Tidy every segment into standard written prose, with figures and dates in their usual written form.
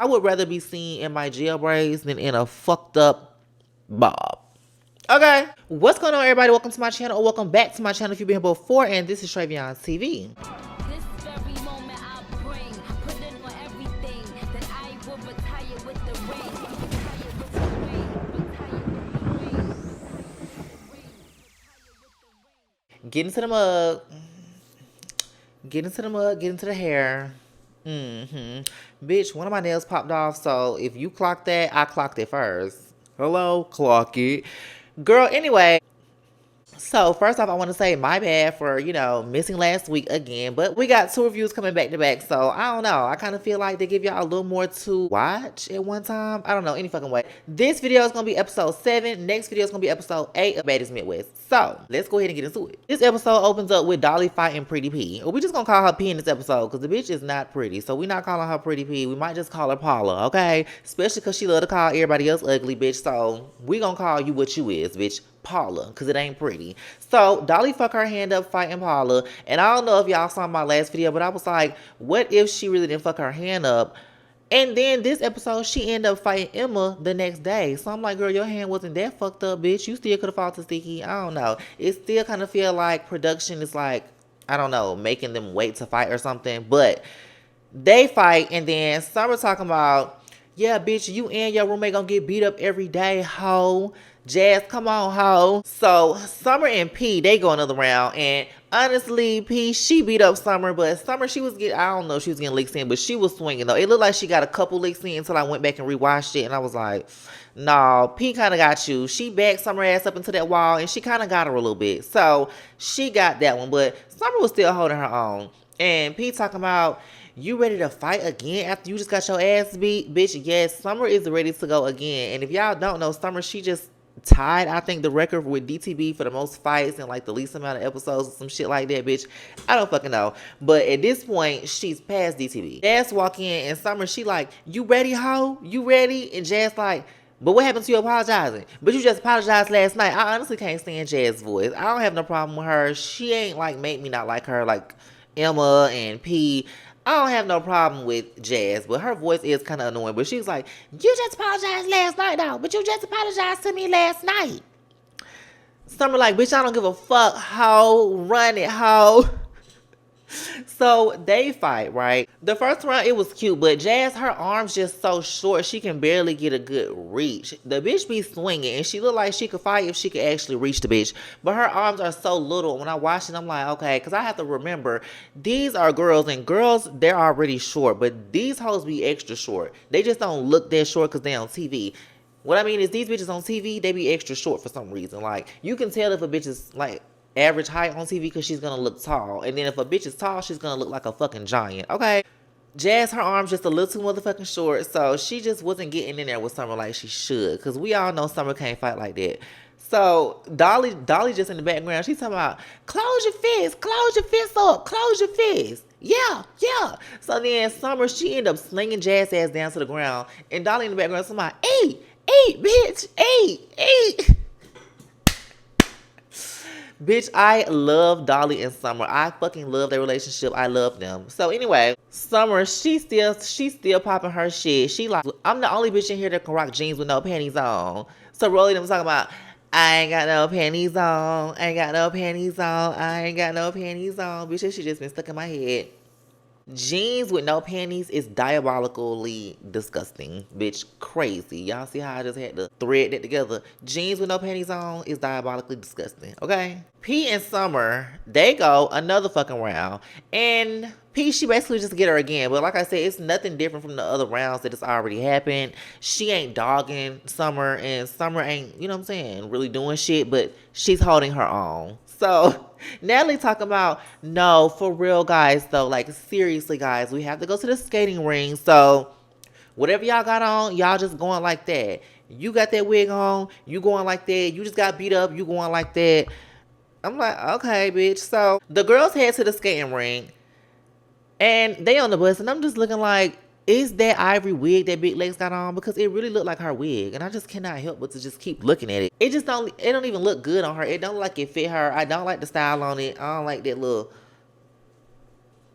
I would rather be seen in my jail braids than in a fucked up bob. Okay. What's going on, everybody? Welcome to my channel, or welcome back to my channel if you've been here before, and this is Trayvion's TV. This very moment I bring, put in on everything that I will retire with the ring. Get into the mug. Get into the mug. Get into the hair. Bitch, one of my nails popped off, so if you clocked that, I clocked it first. Hello, clock it. Girl, anyway. So, first off, I want to say my bad for, missing last week again. But we got 2 reviews coming back to back. So, I don't know. I kind of feel like they give y'all a little more to watch at one time. I don't know. Any fucking way. This video is going to be episode 7. Next video is going to be episode 8 of Baddies Midwest. So, let's go ahead and get into it. This episode opens up with Dolly fighting Pretty P. Or we just going to call her P in this episode because the bitch is not pretty. So, we're not calling her Pretty P. We might just call her Paula, okay? Especially because she love to call everybody else ugly, bitch. So, we going to call you what you is, bitch. Paula, because it ain't pretty. So Dolly fuck her hand up fighting Paula, and I don't know if y'all saw my last video, but I was like, what if she really didn't fuck her hand up? And then this episode, she ended up fighting Emma the next day. So I'm like, girl, your hand wasn't that fucked up, bitch. You still could have fought Sticky. I don't know. It still kind of feel like production is like, I don't know, making them wait to fight or something. But they fight, and then Summer talking about, yeah, bitch, you and your roommate gonna get beat up every day, ho. Jazz, come on, ho. So Summer and P, they go another round, and honestly, P, she beat up Summer, but Summer, she was getting, I don't know if she was getting licks in, but she was swinging though. It looked like she got a couple licks in until I went back and rewatched it, and I was like, nah, P kind of got you. She backed Summer ass up into that wall, and she kind of got her a little bit. So she got that one, but Summer was still holding her own. And P talking about, you ready to fight again after you just got your ass beat? Bitch, yes, Summer is ready to go again. And if y'all don't know, Summer, she just tied, I think, the record with DTB for the most fights and like the least amount of episodes or some shit like that, bitch. I don't fucking know. But at this point, she's past DTB. Jazz walk in, and Summer, she like, you ready, ho? You ready? And Jazz like, but what happened to you apologizing? But you just apologized last night. I honestly can't stand Jazz's voice. I don't have no problem with her. She ain't like make me not like her like Emma and P. I don't have no problem with Jazz, but her voice is kind of annoying. But she's like, you just apologized last night, though. But you just apologized to me last night. Summer like, bitch, I don't give a fuck, ho. Run it, ho. So they fight, right? The first round, it was cute, but Jazz, her arms just so short, she can barely get a good reach. The bitch be swinging, and she look like she could fight if she could actually reach the bitch. But her arms are so little. When I watch it, I'm like, okay, because I have to remember, these are girls, and girls, they're already short, but these hoes be extra short. They just don't look that short because they on TV. What I mean is, these bitches on TV, they be extra short for some reason. Like, you can tell if a bitch is, like, average height on TV because she's gonna look tall. And then if a bitch is tall, she's gonna look like a fucking giant. Okay. Jazz, her arms just a little too motherfucking short, so she just wasn't getting in there with Summer like she should. Because we all know Summer can't fight like that. So Dolly just in the background, she's talking about, close your fist up, close your fist. Yeah. So then Summer, she ended up slinging Jazz ass down to the ground. And Dolly in the background, somebody, eat, bitch, eat. Bitch, I love Dolly and Summer. I fucking love their relationship. I love them. So anyway, Summer, she's still popping her shit. She like, I'm the only bitch in here that can rock jeans with no panties on. So Rolly them talking about, I ain't got no panties on. I ain't got no panties on. I ain't got no panties on. Bitch, that shit just been stuck in my head. Jeans with no panties is diabolically disgusting. Bitch, crazy. Y'all see how I just had to thread that together? Jeans with no panties on is diabolically disgusting, okay? P and Summer, they go another fucking round. And P, she basically just get her again. But like I said, it's nothing different from the other rounds that has already happened. She ain't dogging Summer, and Summer ain't, you know what I'm saying, really doing shit, but she's holding her own. So Natalie talking about, no, for real, guys, though, like, seriously, guys, we have to go to the skating ring. So whatever y'all got on, y'all just going like that. You got that wig on, you going like that. You just got beat up, you going like that. I'm like, okay, bitch. So the girls head to the skating ring, and they on the bus, and I'm just looking like, is that ivory wig that Big Legs got on? Because it really looked like her wig, and I just cannot help but to just keep looking at it. It don't even look good on her. It don't like it fit her. I don't like the style on it. I don't like that little,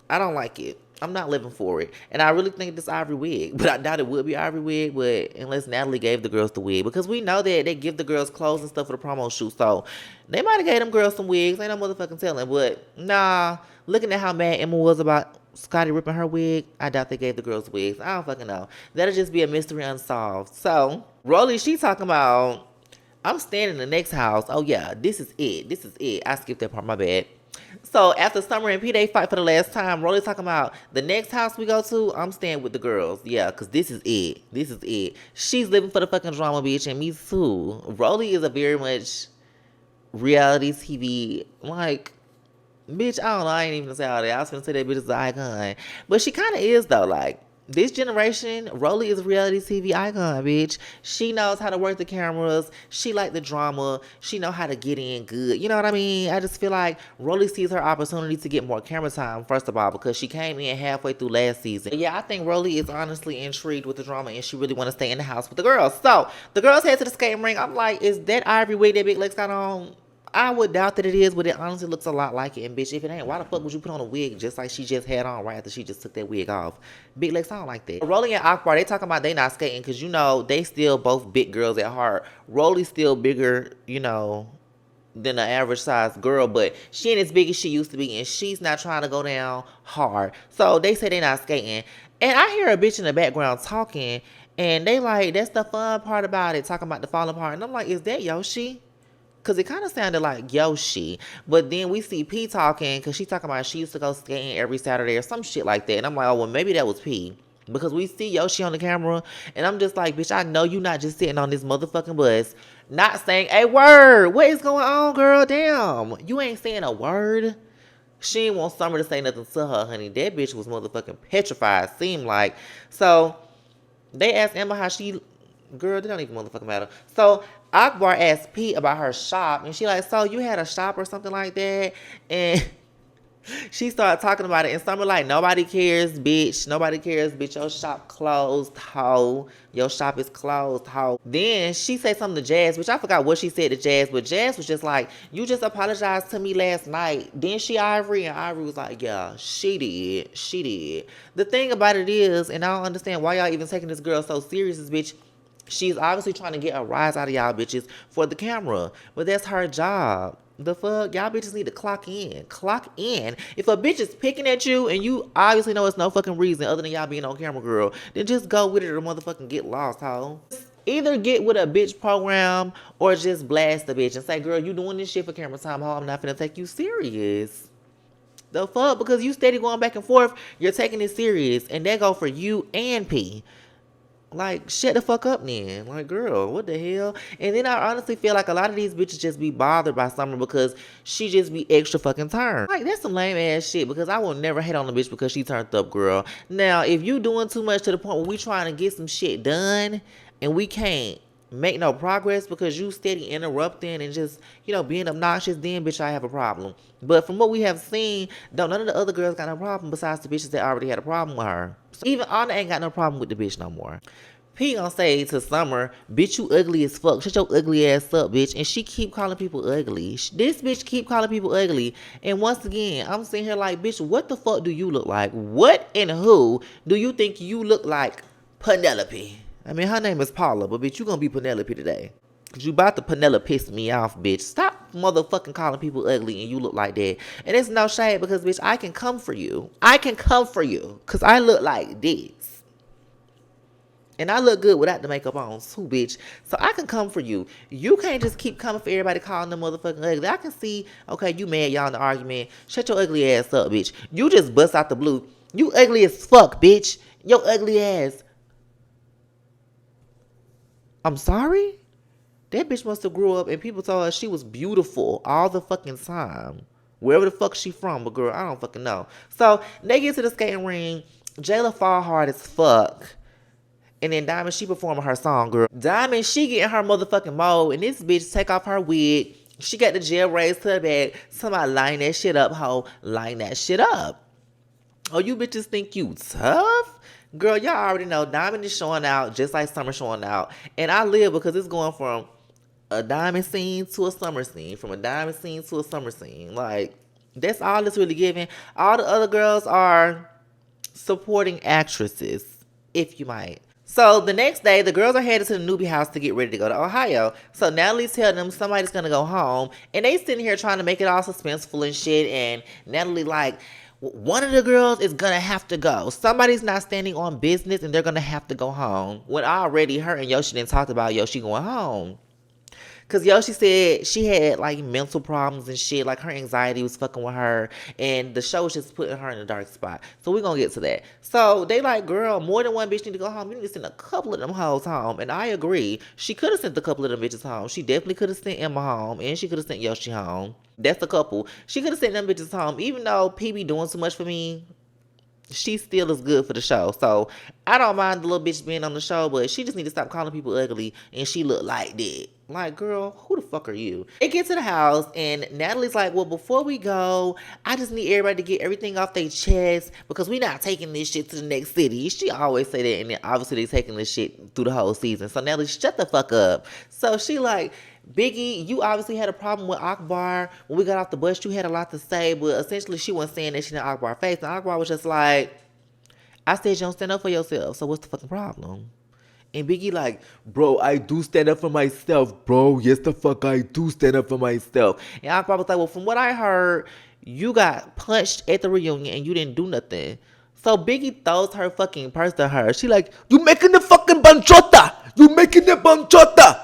I don't like it. I'm not living for it. And I really think this Ivory wig. But I doubt it would be Ivory wig, but unless Natalie gave the girls the wig. Because we know that they give the girls clothes and stuff for the promo shoot. So they might have gave them girls some wigs. Ain't no motherfucking telling. But nah, looking at how mad Emma was about Scotty ripping her wig, I doubt they gave the girls wigs. I don't fucking know. That'll just be a mystery unsolved. So Rolly, she talking about, I'm staying in the next house. Oh yeah, this is it. This is it. I skipped that part, my bad. So after Summer and P they fight for the last time, Rolly talking about the next house we go to, I'm staying with the girls. Yeah, cause this is it. This is it. She's living for the fucking drama, bitch, and me too. Rolly is a very much reality TV, like, bitch, I don't know, I ain't even gonna say all that. I was gonna say that bitch is an icon. But she kinda is though, like, this generation, Rolly is a reality TV icon, bitch. She knows how to work the cameras. She like the drama. She know how to get in good. You know what I mean? I just feel like Rolly sees her opportunity to get more camera time, first of all, because she came in halfway through last season. But yeah, I think Rolly is honestly intrigued with the drama and she really want to stay in the house with the girls. So, the girls head to the skating ring. I'm like, is that Ivory wig that Big Lex got on? I would doubt that it is, but it honestly looks a lot like it. And bitch, if it ain't, why the fuck would you put on a wig just like she just had on right after she just took that wig off? Big Legs, I don't like that. Rolly and Akbar, they talking about they not skating because, you know, they still both big girls at heart. Rolly's still bigger, you know, than an average size girl, but she ain't as big as she used to be, and she's not trying to go down hard. So they say they not skating. And I hear a bitch in the background talking, and they like, that's the fun part about it, talking about the falling part. And I'm like, is that Yoshi? Because it kind of sounded like Yoshi. But then we see P talking, because she talking about she used to go skating every Saturday or some shit like that. And I'm like, oh, well, maybe that was P. Because we see Yoshi on the camera, and I'm just like, bitch, I know you not just sitting on this motherfucking bus, not saying a word. What is going on, girl? Damn. You ain't saying a word. She didn't want Summer to say nothing to her, honey. That bitch was motherfucking petrified, seemed like. So they asked Emma how she, girl, they don't even motherfucking matter. So Akbar asked Pete about her shop, and she like, so you had a shop or something like that? And she started talking about it, and Summer like, nobody cares, bitch. Nobody cares, bitch. Your shop closed, ho. Your shop is closed, ho. Then she said something to Jazz, which I forgot what she said to Jazz, but Jazz was just like, you just apologized to me last night. Then she Ivory, and Ivory was like, yeah, she did. She did. The thing about it is, and I don't understand why y'all even taking this girl so serious, is bitch, she's obviously trying to get a rise out of y'all bitches for the camera. But that's her job. The fuck? Y'all bitches need to clock in. Clock in. If a bitch is picking at you and you obviously know it's no fucking reason other than y'all being on camera, girl, then just go with it or motherfucking get lost, ho. Either get with a bitch program or just blast the bitch and say, girl, you doing this shit for camera time, ho. I'm not finna take you serious. The fuck? Because you steady going back and forth, you're taking it serious. And that go for you and P. Like, shut the fuck up then. Like, girl, what the hell? And then I honestly feel like a lot of these bitches just be bothered by Summer because she just be extra fucking turned. Like, that's some lame ass shit because I will never hate on a bitch because she turned up, girl. Now, if you doing too much to the point where we trying to get some shit done and we can't make no progress because you steady interrupting and just, you know, being obnoxious, then bitch, I have a problem. But from what we have seen, none of the other girls got no problem besides the bitches that already had a problem with her. So even Anna ain't got no problem with the bitch no more. P gonna say to Summer, bitch, you ugly as fuck. Shut your ugly ass up, bitch. And she keep calling people ugly. This bitch keep calling people ugly. And once again, I'm sitting here like, bitch, what the fuck do you look like? What and who do you think you look like? Penelope. I mean, her name is Paula, but bitch, you gonna be Penelope today. Cause you about to Penelope piss me off, bitch. Stop motherfucking calling people ugly and you look like that. And it's no shade because, bitch, I can come for you. I can come for you. Cause I look like this. And I look good without the makeup on too, bitch. So I can come for you. You can't just keep coming for everybody calling them motherfucking ugly. I can see, okay, you mad, y'all in the argument. Shut your ugly ass up, bitch. You just bust out the blue. You ugly as fuck, bitch. Your ugly ass. I'm sorry? That bitch must have grew up and people told her she was beautiful all the fucking time. Wherever the fuck she from, but girl, I don't fucking know. So they get to the skating ring. Jayla fall hard as fuck. And then Diamond, she performing her song, girl. Diamond, she getting her motherfucking mode. And this bitch take off her wig. She got the gel raised to her back. Somebody line that shit up, ho. Line that shit up. Oh, you bitches think you tough? Girl, y'all already know Diamond is showing out just like Summer showing out. And I live because it's going from a Diamond scene to a Summer scene. From a Diamond scene to a Summer scene. Like, that's all it's really giving. All the other girls are supporting actresses, if you might. So the next day, the girls are headed to the newbie house to get ready to go to Ohio. So Natalie's telling them somebody's gonna go home, and they sitting here trying to make it all suspenseful and shit. And Natalie like, one of the girls is gonna have to go. Somebody's not standing on business, and they're gonna have to go home. When already her and Yoshi didn't talked about Yoshi going home. Cause Yoshi said she had like mental problems and shit, like her anxiety was fucking with her, and the show was just putting her in a dark spot. So we gonna get to that. So they like, girl, more than one bitch need to go home. You need to send a couple of them hoes home, and I agree. She could have sent a couple of them bitches home. She definitely could have sent Emma home, and she could have sent Yoshi home. That's a couple. She could have sent them bitches home, even though PB doing too much for me. She still is good for the show. So I don't mind the little bitch being on the show, but she just need to stop calling people ugly and she look like that. Like, girl, who the fuck are you? They get to the house and Natalie's like, well, before we go, I just need everybody to get everything off their chest because we not taking this shit to the next city. She always say that, and then obviously they taking this shit through the whole season. So Natalie, shut the fuck up. So she like, Biggie, you obviously had a problem with Akbar. When we got off the bus, you had a lot to say, but essentially she wasn't saying that shit in Akbar's face. And Akbar was just like, I said you don't stand up for yourself, so what's the fucking problem? And Biggie like, bro, I do stand up for myself, bro. Yes, the fuck I do stand up for myself. And Akbar was like, well, from what I heard, you got punched at the reunion and you didn't do nothing. So Biggie throws her fucking purse to her. She like, you making the fucking banchota. You making the banchota.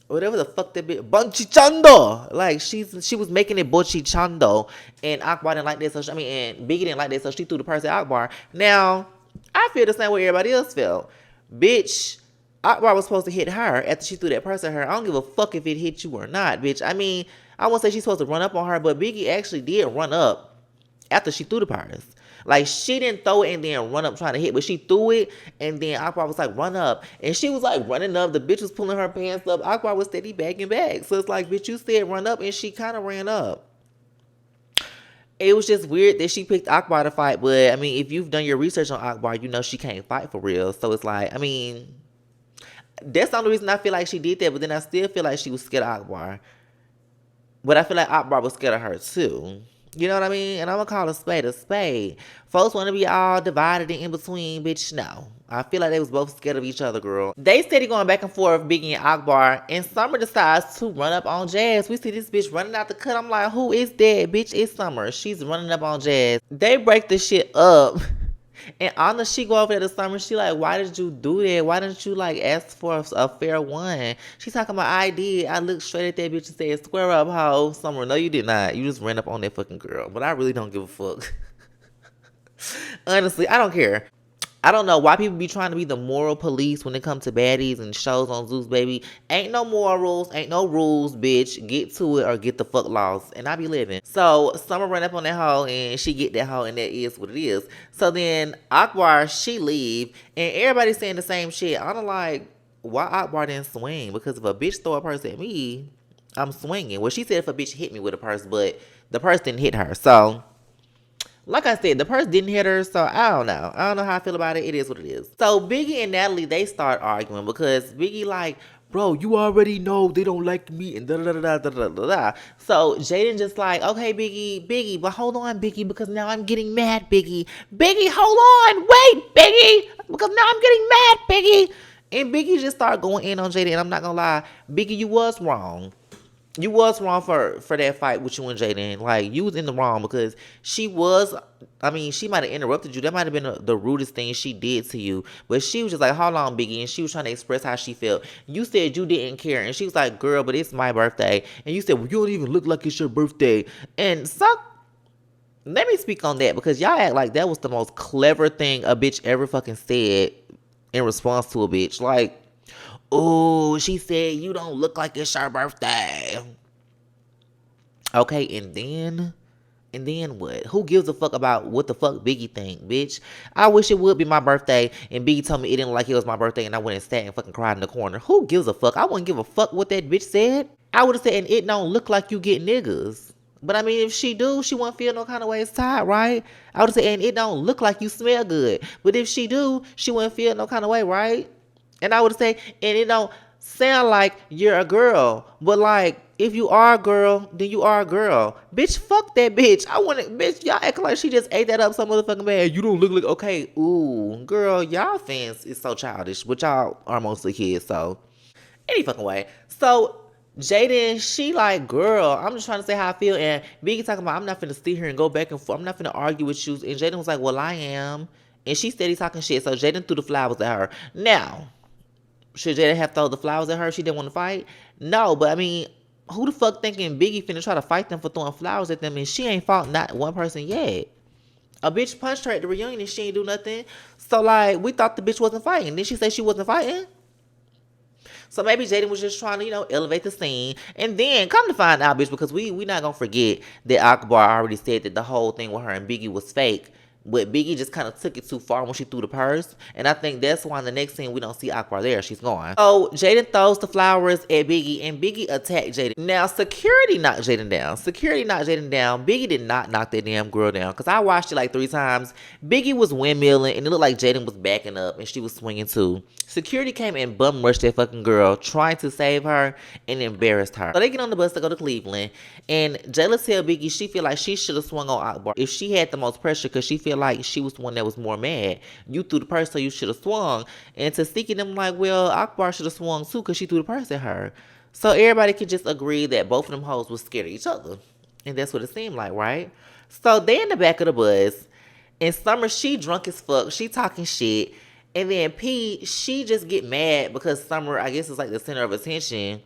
Whatever the fuck that bitch, Bonchichando. Like she was making it Bonchichando, and Akbar didn't like that. So and Biggie didn't like that. So she threw the purse at Akbar. Now I feel the same way everybody else felt. Bitch, Akbar was supposed to hit her after she threw that purse at her. I don't give a fuck if it hit you or not, bitch. I mean, I won't say she's supposed to run up on her, but Biggie actually did run up after she threw the purse. Like, she didn't throw it and then run up trying to hit, but she threw it, and then Akbar was like, run up. And she was like running up. The bitch was pulling her pants up. Akbar was steady backing back. So it's like, bitch, you said run up, and she kind of ran up. It was just weird that she picked Akbar to fight, but, I mean, if you've done your research on Akbar, you know she can't fight for real. So it's like, I mean, that's the only reason I feel like she did that, but then I still feel like she was scared of Akbar. But I feel like Akbar was scared of her, too. You know what I mean? And I'm going to call a spade a spade. Folks want to be all divided and in between, bitch. No. I feel like they was both scared of each other, girl. They steady going back and forth, Biggie and Akbar. And Summer decides to run up on Jazz. We see this bitch running out the cut. I'm like, who is that? Bitch, it's Summer. She's running up on Jazz. They break the shit up. And Anna, she go over there to Summer. She like, why did you do that? Why didn't you like ask for a fair one? She talking about I did. I looked straight at that bitch and said, square up, hoe. Summer, no, you did not. You just ran up on that fucking girl. But I really don't give a fuck. Honestly, I don't care. I don't know why people be trying to be the moral police when it comes to baddies and shows on Zeus, baby. Ain't no morals, ain't no rules, bitch. Get to it or get the fuck lost. And I be living. So Summer run up on that hoe and she get that hoe and that is what it is. So then Akbar, she leave and everybody saying the same shit. I'm like, why Akbar didn't swing? Because if a bitch throw a purse at me, I'm swinging. Well, she said if a bitch hit me with a purse, but the purse didn't hit her. So like I said, the purse didn't hit her, so I don't know. I don't know how I feel about it. It is what it is. So Biggie and Natalie, they start arguing because Biggie like, bro, you already know they don't like me and da-da-da-da-da-da-da. So Jaden just like, okay, Biggie, but hold on, Biggie, because now I'm getting mad, Biggie. Biggie, hold on, wait, Biggie, because now I'm getting mad, Biggie. And Biggie just started going in on Jaden, and I'm not going to lie, Biggie, you was wrong. You was wrong for that fight with you and Jaden. Like, you was in the wrong because she might have interrupted you. That might have been the rudest thing she did to you. But she was just like, hold on, Biggie. And she was trying to express how she felt. You said you didn't care. And she was like, girl, but it's my birthday. And you said, well, you don't even look like it's your birthday. And let me speak on that because y'all act like that was the most clever thing a bitch ever fucking said in response to a bitch. Like, oh, she said you don't look like it's your birthday. Okay, and then what? Who gives a fuck about what the fuck Biggie think, bitch? I wish it would be my birthday and Biggie told me it didn't like it was my birthday and I went and sat and fucking cried in the corner. Who gives a fuck? I wouldn't give a fuck what that bitch said. I would have said, and it don't look like you get niggas. But I mean, if she do, she won't feel no kind of way it's tied, right? I would have said, and it don't look like you smell good. But if she do, she wouldn't feel no kind of way, right? And I would say, and it don't sound like you're a girl. But like, if you are a girl, then you are a girl. Bitch, fuck that bitch. I want to, bitch, y'all act like she just ate that up some motherfucking man. You don't look like, okay, ooh, girl, y'all fans is so childish, but y'all are mostly kids, so any fucking way. So Jaden, she like, girl, I'm just trying to say how I feel. And Biggie talking about, I'm not finna sit here and go back and forth. I'm not finna argue with you. And Jaden was like, well, I am. And she steady talking shit. So Jaden threw the flowers at her. Now, should Jaden have thrown the flowers at her if she didn't want to fight? No, but I mean, who the fuck thinking Biggie finna try to fight them for throwing flowers at them and she ain't fought not one person yet? A bitch punched her at the reunion and she ain't do nothing. So like, we thought the bitch wasn't fighting. Then she said she wasn't fighting. So maybe Jaden was just trying to, elevate the scene. And then come to find out, bitch, because we not gonna forget that Akbar already said that the whole thing with her and Biggie was fake. But Biggie just kind of took it too far when she threw the purse. And I think that's why in the next scene we don't see Akbar there. She's gone. So Jaden throws the flowers at Biggie and Biggie attacked Jaden. Now security knocked Jaden down. Security knocked Jaden down. Biggie did not knock that damn girl down. Because I watched it like 3 times. Biggie was windmilling and it looked like Jaden was backing up and she was swinging too. Security came and bum rushed that fucking girl, trying to save her and embarrassed her. So they get on the bus to go to Cleveland. And Jayla tell Biggie she feel like she should have swung on Akbar if she had the most pressure because she feel like she was the one that was more mad. You threw the purse, so you should have swung. And Tasiki them like, well, Akbar should have swung too because she threw the purse at her. So everybody could just agree that both of them hoes was scared of each other. And that's what it seemed like, right? So they in the back of the bus. And Summer, she drunk as fuck. She talking shit. And then P, she just get mad because Summer, I guess, is like the center of attention.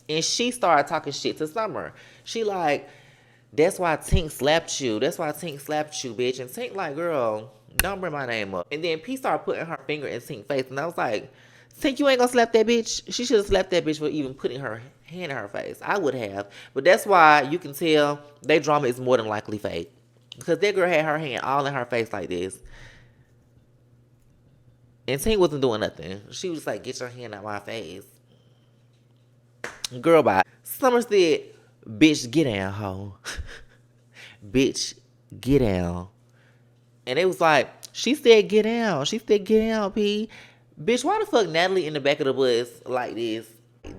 And she started talking shit to Summer. She like, that's why Tink slapped you. That's why Tink slapped you, bitch. And Tink like, girl, don't bring my name up. And then P started putting her finger in Tink's face. And I was like, Tink, you ain't gonna slap that bitch? She should have slapped that bitch for even putting her hand in her face. I would have. But that's why you can tell their drama is more than likely fake. Because that girl had her hand all in her face like this. And Tink wasn't doing nothing. She was like, get your hand out my face. Girl, bye. Summer said, bitch, get down, hoe. Bitch, get down. And it was like, she said, get down. She said, get down, P. Bitch, why the fuck Natalie in the back of the bus like this?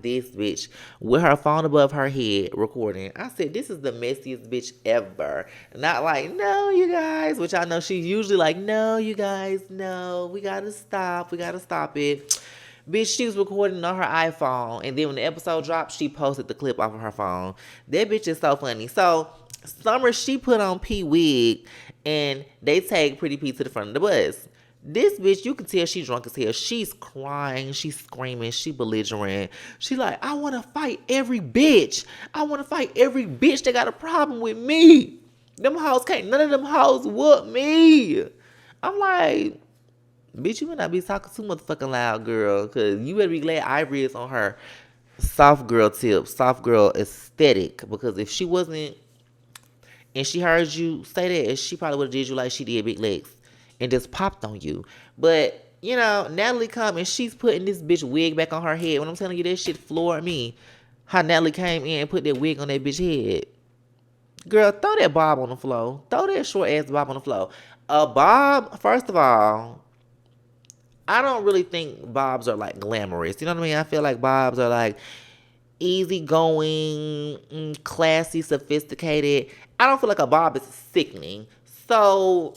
This bitch with her phone above her head recording. I said, this is the messiest bitch ever. Not like, no, you guys, which I know she's usually like, no, you guys, no, we gotta stop it. Bitch, she was recording on her iPhone, and then when the episode dropped, she posted the clip off of her phone. That bitch is so funny. So Summer, she put on P wig, and they take Pretty P to the front of the bus. This bitch, you can tell she drunk as hell. She's crying, she's screaming, she belligerent. She like, I want to fight every bitch. I want to fight every bitch that got a problem with me. Them hoes can't, none of them hoes whoop me. I'm like, bitch, you better not be talking too motherfucking loud, girl. Because you better be glad Ivory is on her soft girl tip, soft girl aesthetic. Because if she wasn't, and she heard you say that, she probably would have did you like she did Big Legs. And just popped on you. But, Natalie come and she's putting this bitch wig back on her head. When I'm telling you, that shit floored me. How Natalie came in and put that wig on that bitch head. Girl, throw that bob on the floor. Throw that short ass bob on the floor. A bob, first of all, I don't really think bobs are like glamorous. You know what I mean? I feel like bobs are like easygoing, classy, sophisticated. I don't feel like a bob is sickening. So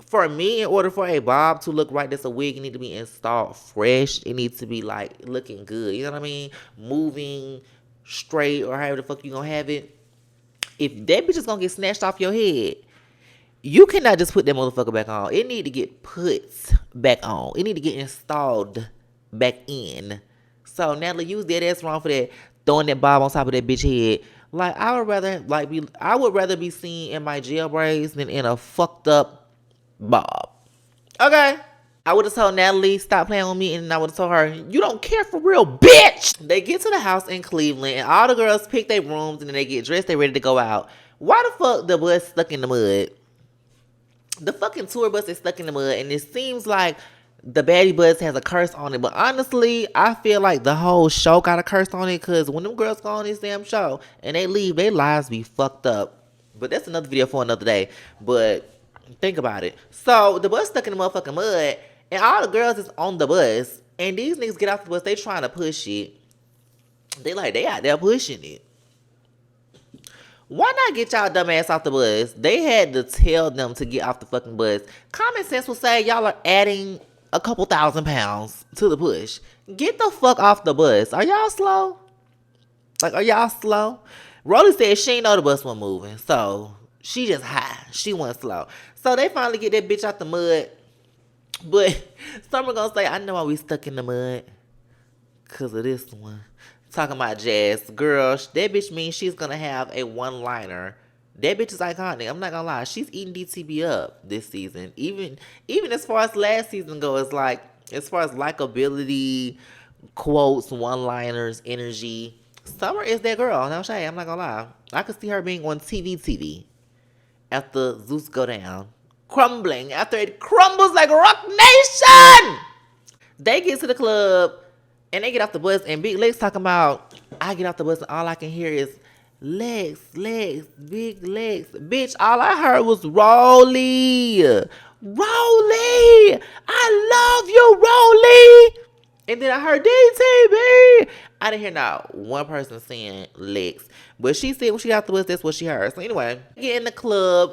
for me, in order for a bob to look right, that's a wig, it need to be installed fresh. It needs to be like looking good. You know what I mean? Moving straight or however the fuck you gonna have it. If that bitch is gonna get snatched off your head, you cannot just put that motherfucker back on. It need to get put back on. It need to get installed back in. So Natalie, you was dead ass wrong for that, throwing that bob on top of that bitch head. Like I would rather be seen in my jail braids than in a fucked up bob. Okay. I would have told Natalie, stop playing with me, and I would have told her, you don't care for real, bitch! They get to the house in Cleveland, and all the girls pick their rooms, and then they get dressed, they ready to go out. Why the fuck the bus stuck in the mud? The fucking tour bus is stuck in the mud, and it seems like the baddie bus has a curse on it. But honestly, I feel like the whole show got a curse on it, because when them girls go on this damn show, and they leave, their lives be fucked up. But that's another video for another day. But think about it. So the bus stuck in the motherfucking mud, and all the girls is on the bus, And these niggas get off the bus, they trying to push it. They out there pushing it. Why not get y'all dumb ass off the bus? They had to tell them to get off the fucking bus. Common sense will say y'all are adding a couple £1,000 to the push. Get the fuck off the bus. Are y'all slow? Like, are y'all slow? Rolly said she ain't know the bus was moving, so she just high. She went slow. So they finally get that bitch out the mud. But Summer gonna say, I know why we stuck in the mud. Cause of this one. Talking about Jazz. Girl, that bitch means she's gonna have a one-liner. That bitch is iconic. I'm not gonna lie. She's eating DTB up this season. Even as far as last season goes, like, as far as likability, quotes, one-liners, energy, Summer is that girl. No shade. I'm not gonna lie. I could see her being on TV after Zeus go down. Crumbling. After it crumbles like Rock Nation! They get to the club and they get off the bus and Big Legs talking about, I get off the bus and all I can hear is legs, big legs. Bitch, all I heard was Rolly. Rolly! I love you, Rolly! And then I heard DTB. I didn't hear not one person saying Lex. But she said when she got off the bus, that's what she heard. So anyway, get in the club.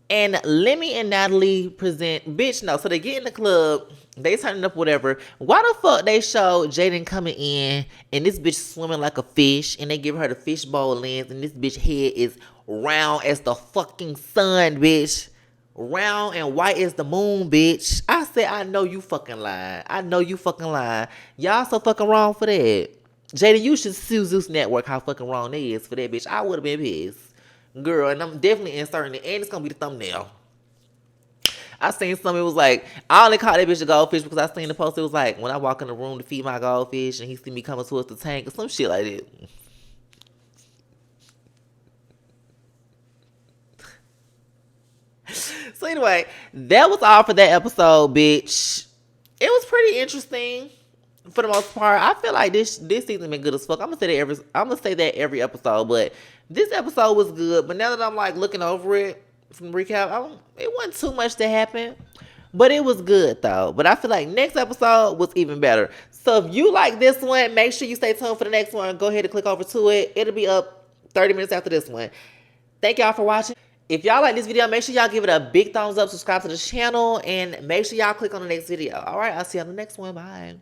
And Lemmy and Natalie present, bitch, no. So they get in the club, they turning up whatever. Why the fuck they show Jaden coming in and this bitch swimming like a fish and they give her the fishbowl lens and this bitch head is round as the fucking sun, bitch. Round and white as the moon, bitch. I said, I know you fucking lying. I know you fucking lying. Y'all so fucking wrong for that. Jaden, you should sue Zeus Network how fucking wrong they is for that, bitch. I would have been pissed. Girl, and I'm definitely inserting it, and it's gonna be the thumbnail. I seen some, it was like, I only called that bitch a goldfish because I seen the post, it was like, when I walk in the room to feed my goldfish, and he see me coming towards the tank, or some shit like that. So anyway, that was all for that episode, bitch. It was pretty interesting. For the most part, I feel like this season been good as fuck. I'm gonna say that every episode, but this episode was good. But now that I'm like looking over it from the recap, it wasn't too much to happen, but it was good though. But I feel like next episode was even better. So if you like this one, make sure you stay tuned for the next one. Go ahead and click over to it. It'll be up 30 minutes after this one. Thank y'all for watching. If y'all like this video, make sure y'all give it a big thumbs up, subscribe to the channel, and make sure y'all click on the next video. All right, I'll see you on the next one. Bye.